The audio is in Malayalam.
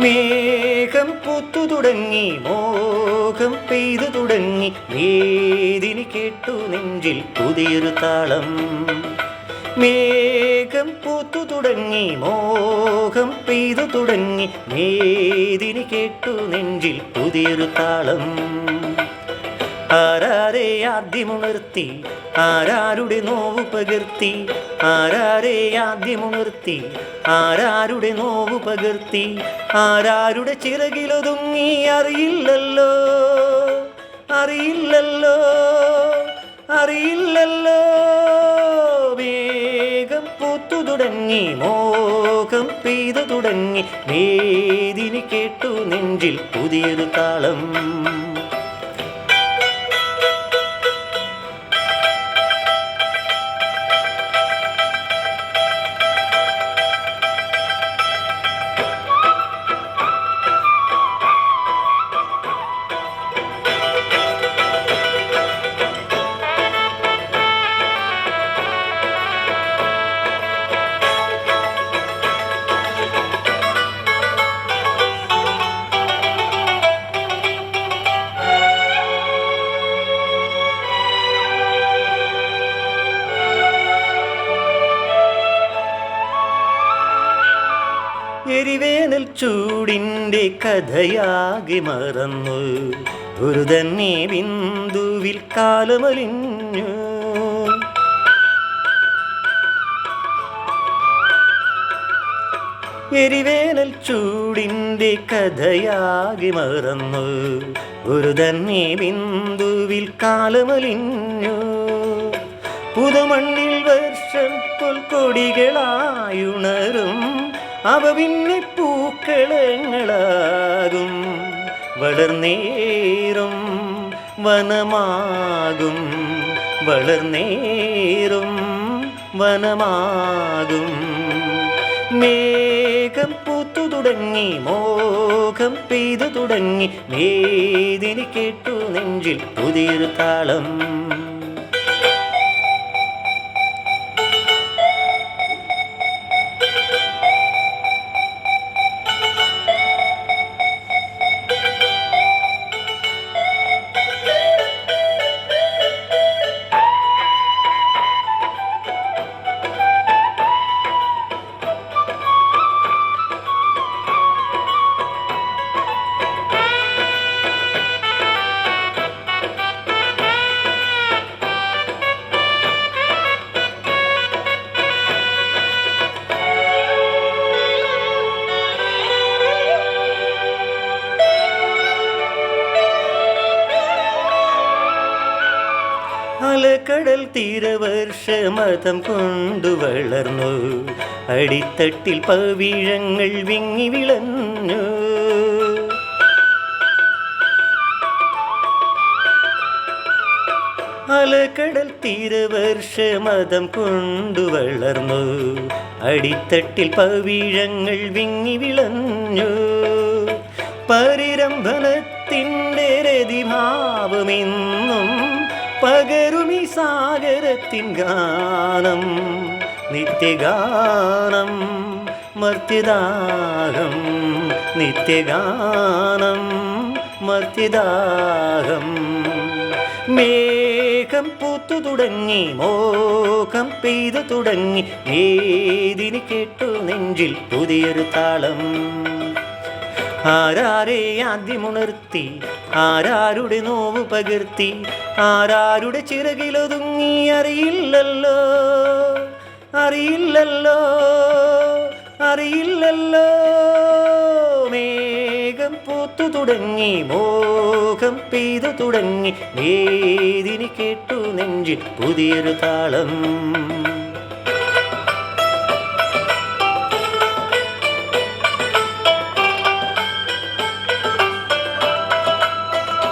മേഘം പൂത്തു തുടങ്ങി മോഹം പെയ്തു തുടങ്ങി വേദിനി കേട്ടു നെഞ്ചിൽ പുതിയൊരു താളം. മേഘം പൂത്തു തുടങ്ങി മോഹം പെയ്തു തുടങ്ങി വേദിനി കേട്ടു നെഞ്ചിൽ പുതിയൊരു താളം. ആരാരെ ആദ്യമുണർത്തി ആരാരുടെ നോവു പകർത്തി, ആരാരെ ആദ്യമുണർത്തി ആരാരുടെ നോവു പകർത്തി, ആരാരുടെ ചിറകിലൊതുങ്ങി അറിയില്ലല്ലോ അറിയില്ലല്ലോ അറിയില്ലല്ലോ. വേഗം പൂത്തു തുടങ്ങി മോഹം പെയ്തു തുടങ്ങി വേദിനി കേട്ടു നെഞ്ചിൽ പുതിയൊരു താളം. എരിവേനൽ ചൂടിൻ്റെ കഥയാകെ മറന്നു ഒരു തന്നെ ബിന്ദുവിൽ കാലമലിഞ്ഞു. എരിവേനൽ ചൂടിൻ്റെ കഥയാകെ മറന്നു ഒരു തന്നെ ബിന്ദുവിൽ കാലമലിഞ്ഞു. പുതുമണ്ണിൽ വർഷം പുൽക്കൊടികളായുണരും അവ പിന്നെ പൂക്കളങ്ങളാകും. വളർന്നേറും വനമാകും വളർന്നേറും വനമാകും. മേഘം പൂത്തു തുടങ്ങി മോഹം പെയ്തു തുടങ്ങി വേദിനി കേട്ടു നെഞ്ചിൽ പുതിയൊരു താളം. അലകടൽ തീരവർഷമതം കൊണ്ടു വളർന്നു അടിത്തട്ടിൽ പവിഴങ്ങൾ വിങ്ങി വിളഞ്ഞു. അലകടൽ തീരവർഷമതം കൊണ്ടു വളർന്നു അടിത്തട്ടിൽ പവിഴങ്ങൾ വിങ്ങി വിളഞ്ഞു. പരിരംഭനത്തിൻ്റെ രതിഭാവമെന്നും പകരുമി സാഗരത്തിൻ ഗാനം നിത്യഗാനം മർത്യദാഹം നിത്യഗാനം മർത്യദാഹം. മേഘം പൂത്തു തുടങ്ങി മോഹം പെയ്തു തുടങ്ങി വേദിനി കേട്ടു നെഞ്ചിൽ പുതിയൊരു താളം. ആരാരെ ആദ്യമുണർത്തി ആരാരുടെ നോവു പകർത്തി, ആരാരുടെ ചിറകിലൊതുങ്ങി അറിയില്ലല്ലോ അറിയില്ലല്ലോ അറിയില്ലല്ലോ. മേഘം പൂത്തു തുടങ്ങി മോഹം പെയ്തു തുടങ്ങി വേദിനി കേട്ടു നെഞ്ചിൽ പുതിയൊരു താളം.